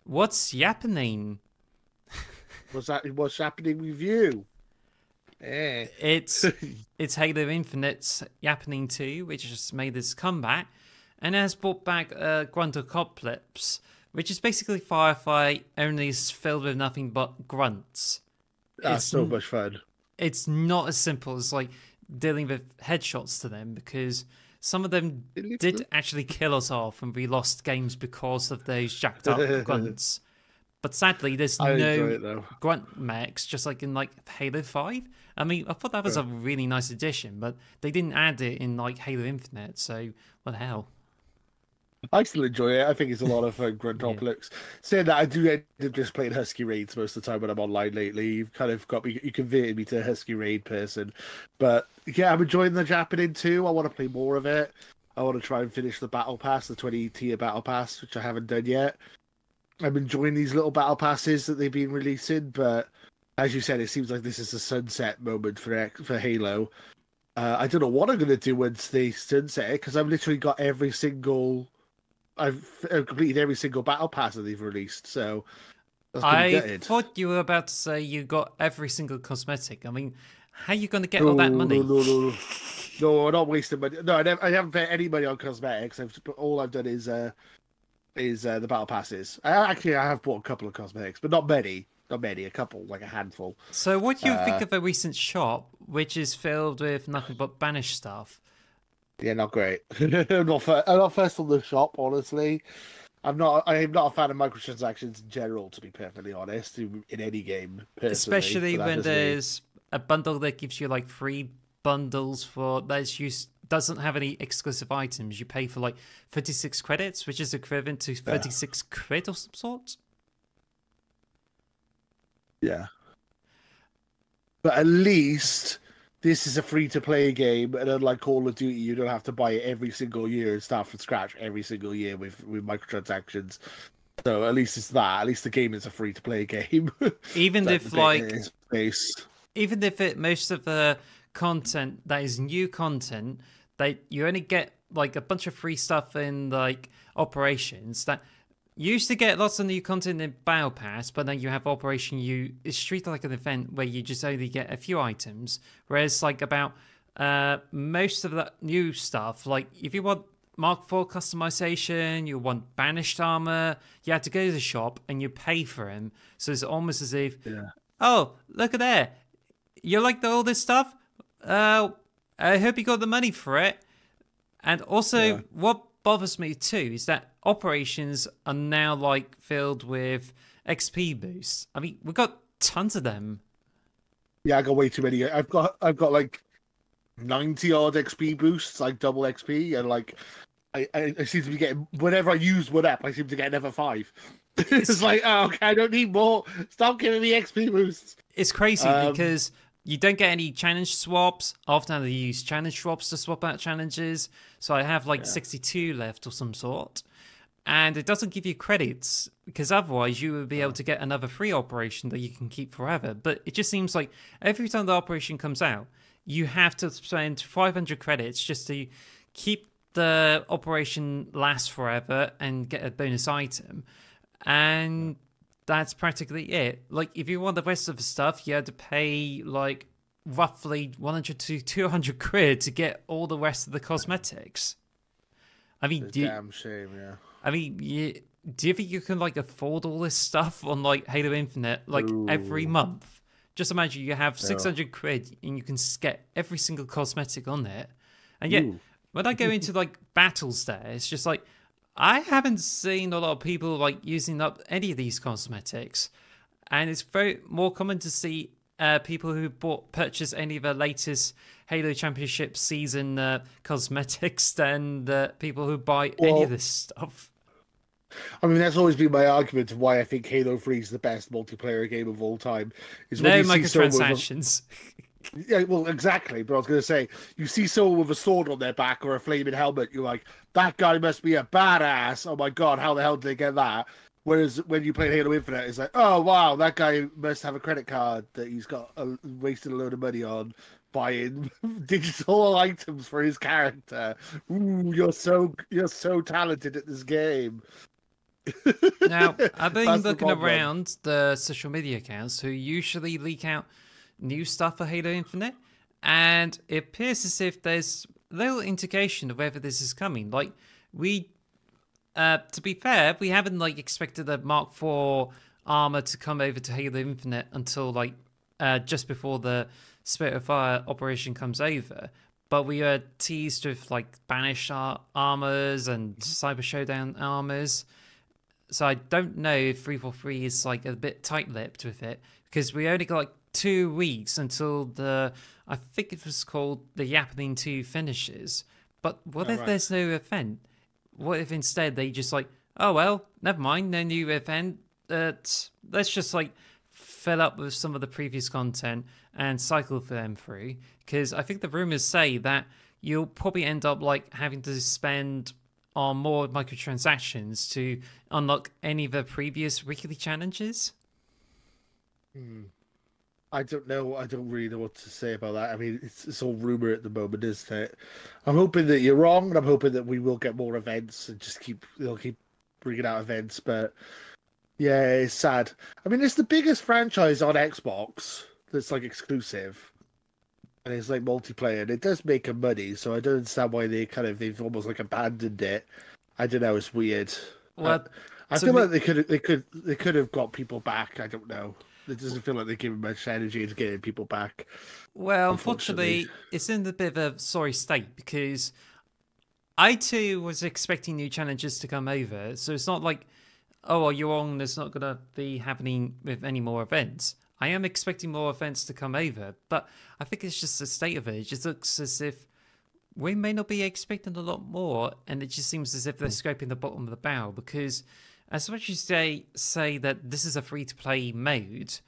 What's Yappening? What's happening with you? Eh. It's it's Halo Infinite's Yappening 2, which has made this comeback, and has brought back Grunt Apocalypse, which is basically Firefight, only is filled with nothing but grunts. That's It's so much fun. it's not as simple as like dealing with headshots to them, because some of them did actually kill us off and we lost games because of those jacked up grunts. But sadly, there's I enjoy no it though. grunt mechs, just like in like Halo 5. I mean, I thought that was a really nice addition, but they didn't add it in like Halo Infinite, so what the hell? I still enjoy it. I think it's a lot of fun, Yeah. Gruntopolis. Saying that, I do end up just playing Husky Raids most of the time when I'm online lately. You've kind of got me, you converted me to a Husky Raid person. But yeah, I'm enjoying the Japanese too. I want to play more of it. I want to try and finish the Battle Pass, the 20 tier Battle Pass, which I haven't done yet. I'm enjoying these little Battle Passes that they've been releasing, but as you said, it seems like this is a sunset moment for Halo. I don't know what I'm going to do once they sunset it, because I've literally got every single I've completed every single battle pass that they've released, so that's pretty I gutted. thought you were about to say you got every single cosmetic. I mean, how are you going to get all that No, no, money? no, no, no. No, I'm not wasting money. No, I haven't spent any money on cosmetics. All I've done is the battle passes. I have bought a couple of cosmetics, but not many. Not many. A couple, like a handful. So, what do you think Uh, of a recent shop which is filled with nothing but banished stuff? yeah, not great. I'm not first on the shop, honestly. I am not a fan of microtransactions in general, to be perfectly honest, in any game, personally. Especially But that's when just me. there's a bundle that gives you like free bundles for that's used doesn't have any exclusive items. You pay for like 36 credits, which is equivalent to Yeah. 36 crit or some sort. Yeah. But at least this is a free to play game, and unlike Call of Duty, you don't have to buy it every single year and start from scratch every single year with microtransactions. So at least it's that. At least the game is a free to play game. Even That if like is base. even if it most of the content that is new content, that you only get like a bunch of free stuff in like operations that you used to get lots of new content in Battle Pass, but then you have Operation U. It's treated like an event where you just only get a few items. Whereas like about most of the new stuff, like if you want Mark IV customization, you want banished armor, you have to go to the shop and you pay for them. So it's almost as if, Yeah. oh, look at there, you like all this stuff? I hope you got the money for it. And also, Yeah. what bothers me too is that operations are now like filled with XP boosts. I mean, we've got tons of them. Yeah, I got way too many. I've got like 90 odd XP boosts, like double XP, and like I seem to be getting whenever I use one app, I seem to get another five. It's It's like, oh, okay, I don't need more. Stop giving me XP boosts. it's crazy Um, because you don't get any challenge swaps. Often they use challenge swaps to swap out challenges. So I have like yeah, 62 left or some sort. And it doesn't give you credits because otherwise you would be able uh, to get another free operation that you can keep forever. But it just seems like every time the operation comes out, you have to spend 500 credits just to keep the operation last forever and get a bonus item. And that's practically it. Like, if you want the rest of the stuff, you had to pay like roughly 100 to 200 quid to get all the rest of the cosmetics. I mean, it's a damn shame. Yeah. do you think you can like afford all this stuff on like Halo Infinite like every Ooh. month? Just imagine you have No. 600 quid and you can get every single cosmetic on it. And yet, Ooh. when I go into like battles there, it's just like I haven't seen a lot of people like using up any of these cosmetics. And it's very more common to see people who purchase any of the latest Halo Championship season cosmetics than people who buy any of Well, this stuff. I mean, that's always been my argument of why I think Halo 3 is the best multiplayer game of all time. Is when No you see someone with microtransactions. yeah, well, exactly. But I was going to say, you see someone with a sword on their back or a flaming helmet, you're like, that guy must be a badass. Oh my god, how the hell did they get that? Whereas when you play Halo Infinite, it's like, oh wow, that guy must have a credit card that he's got wasted a load of money on buying digital items for his character. Ooh, you're so talented at this game. Now, I've been That's the looking problem. around the social media accounts who usually leak out new stuff for Halo Infinite, and it appears as if there's little indication of whether this is coming. Like, we, to be fair, we haven't like expected the Mark IV armor to come over to Halo Infinite until like just before the Spirit of Fire operation comes over. But we are teased with like Banished armors and Cyber Showdown armors. So I don't know if 343 is like a bit tight-lipped with it because we only got like 2 weeks until I think it was called the Yappening 2 finishes. But what All if right. there's no event? What if instead they just like, oh well, never mind, no new event. Let's just like fill up with some of the previous content and cycle them through. Because I think the rumors say that you'll probably end up like having to spend on more microtransactions to unlock any of the previous weekly challenges. I don't know. I don't really know what to say about that. I mean, it's all rumor at the moment, isn't it? I'm hoping that you're wrong, and I'm hoping that we will get more events and just they'll keep bringing out events. But yeah, it's sad. I mean, it's the biggest franchise on Xbox that's like exclusive, and it's like multiplayer, and it does make them money. So I don't understand why they've almost like abandoned it. I don't know. It's weird. Well, I to feel me, like they could have got people back. I don't know. It doesn't feel like they're giving much energy into getting people back. well, Unfortunately. unfortunately, it's in a bit of a sorry state because I too was expecting new challenges to come over. So it's not like, oh, well, you're wrong. There's not going to be happening with any more events. I am expecting more events to come over, but I think it's just the state of it. It just looks as if we may not be expecting a lot more, and it just seems as if they're scraping the bottom of the barrel because as much as they say that this is a free-to-play mode,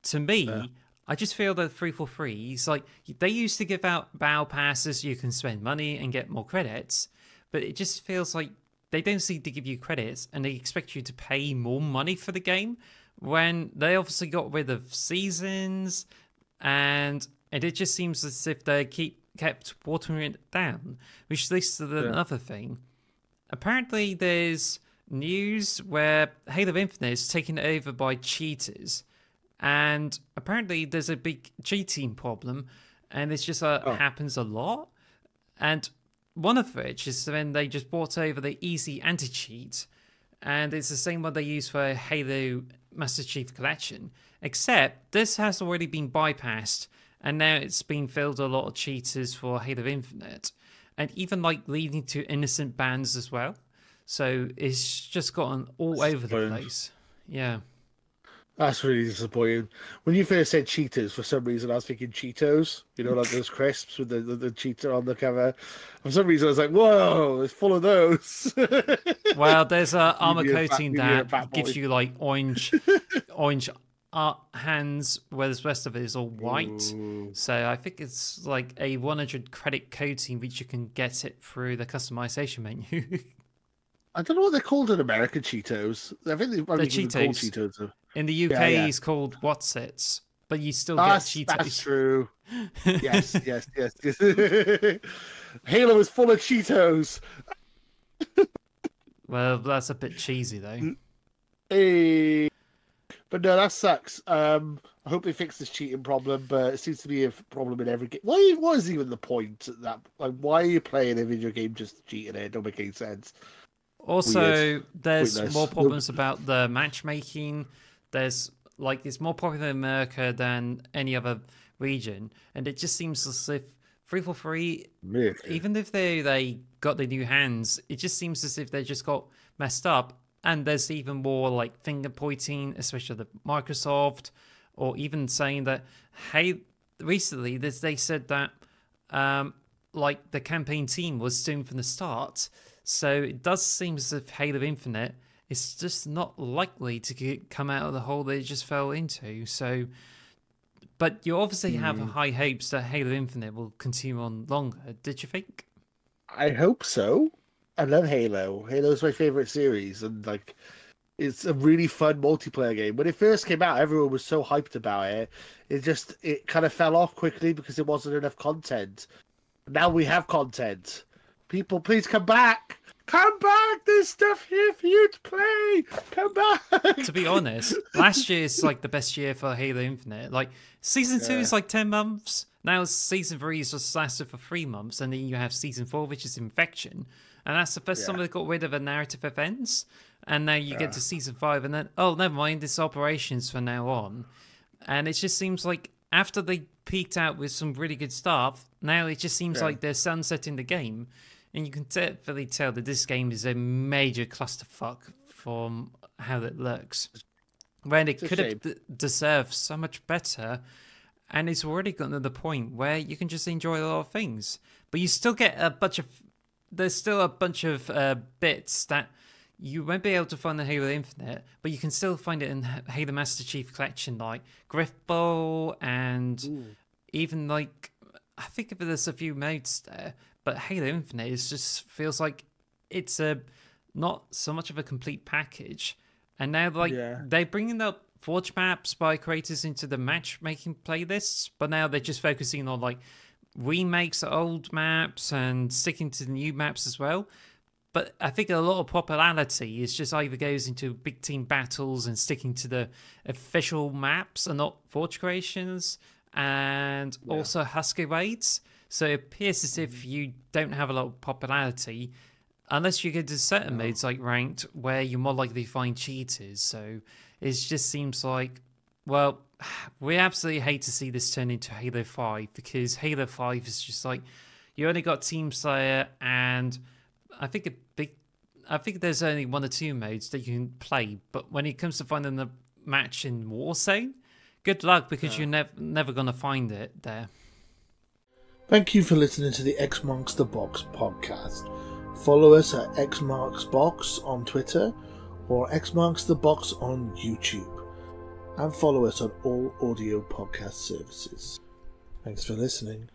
to me, I just feel that 343 is like they used to give out battle passes so you can spend money and get more credits, but it just feels like they don't seem to give you credits and they expect you to pay more money for the game when they obviously got rid of seasons and it just seems as if they kept watering it down, which leads to another thing. Apparently, there's news where Halo Infinite is taken over by cheaters, and apparently there's a big cheating problem, and it's just happens a lot. And one of which is when they just brought over the easy anti-cheat, and it's the same one they use for Halo Master Chief Collection, except this has already been bypassed, and now it's been filled with a lot of cheaters for Halo Infinite, and even like leading to innocent bans as well. So it's just gotten all over the place. Yeah. That's really disappointing. When you first said Cheetos, for some reason I was thinking Cheetos. You know, like those crisps with the cheetah on the cover. For some reason I was like, whoa, it's full of those. Well, there's a armor Maybe coating that gives you like orange hands, whereas the rest of it is all white. Ooh. So I think it's like a 100 credit coating, which you can get it through the customization menu. I don't know what they're called in America, Cheetos. I think they're Called Cheetos. Cheetos. In the UK, it's called Whatsits, but you still get Cheetos. That's true. Yes. Halo is full of Cheetos. Well, that's a bit cheesy, though. Hey. But no, that sucks. I hope they fix this cheating problem, but it seems to be a problem in every game. What is even the point of that? Like, why are you playing a video game just cheating it? It don't make any sense. Also, Weird. there's Pointless. more problems about the matchmaking. There's like it's more popular in America than any other region, and it just seems as if 343, even if they got the new hands, it just seems as if they just got messed up. And there's even more like finger pointing, especially the Microsoft, or even saying that hey, recently they said that like the campaign team was doomed from the start. So it does seem as if Halo Infinite is just not likely to come out of the hole they just fell into. So, but you obviously have high hopes that Halo Infinite will continue on longer. Did you think? I hope so. I love Halo. Halo's my favorite series, and like, it's a really fun multiplayer game. When it first came out, everyone was so hyped about it. It kind of fell off quickly because there wasn't enough content. Now we have content. People, please come back. come back. There's stuff here for you to play. Come back. To be honest, last year is like the best year for Halo Infinite. Like season 2 is like 10 months. Now season 3 is just lasted for 3 months, and then you have season 4, which is Infection, and that's the first time they got rid of a narrative events. And now you get to season 5, and then never mind, it's operations from now on. And it just seems like after they peaked out with some really good stuff, now it just seems like they're sunsetting the game. And you can definitely tell that this game is a major clusterfuck from how it looks. When it could have deserved so much better, and it's already gotten to the point where you can just enjoy a lot of things. But you still get a bunch of... There's still a bunch of bits that you won't be able to find in Halo Infinite, but you can still find it in Halo Master Chief Collection, like Griffball and even like... I think there's a few modes there. But Halo Infinite just feels like it's not so much of a complete package. And now they're bringing up Forge maps by creators into the matchmaking playlists, but now they're just focusing on like remakes of old maps and sticking to the new maps as well. But I think a lot of popularity is just either goes into big team battles and sticking to the official maps and not Forge creations, and also Husky raids. So it appears as if you don't have a lot of popularity unless you get to certain modes like ranked where you're more likely to find cheaters. So it just seems like, well, we absolutely hate to see this turn into Halo 5, because Halo 5 is just like, you only got Team Slayer, and I think there's only 1 or 2 modes that you can play. But when it comes to finding the match in Warzone, good luck, because you're never going to find it there. Thank you for listening to the X Marks the Box podcast. Follow us at X Marks Box on Twitter or X Marks the Box on YouTube. And follow us on all audio podcast services. Thanks for listening.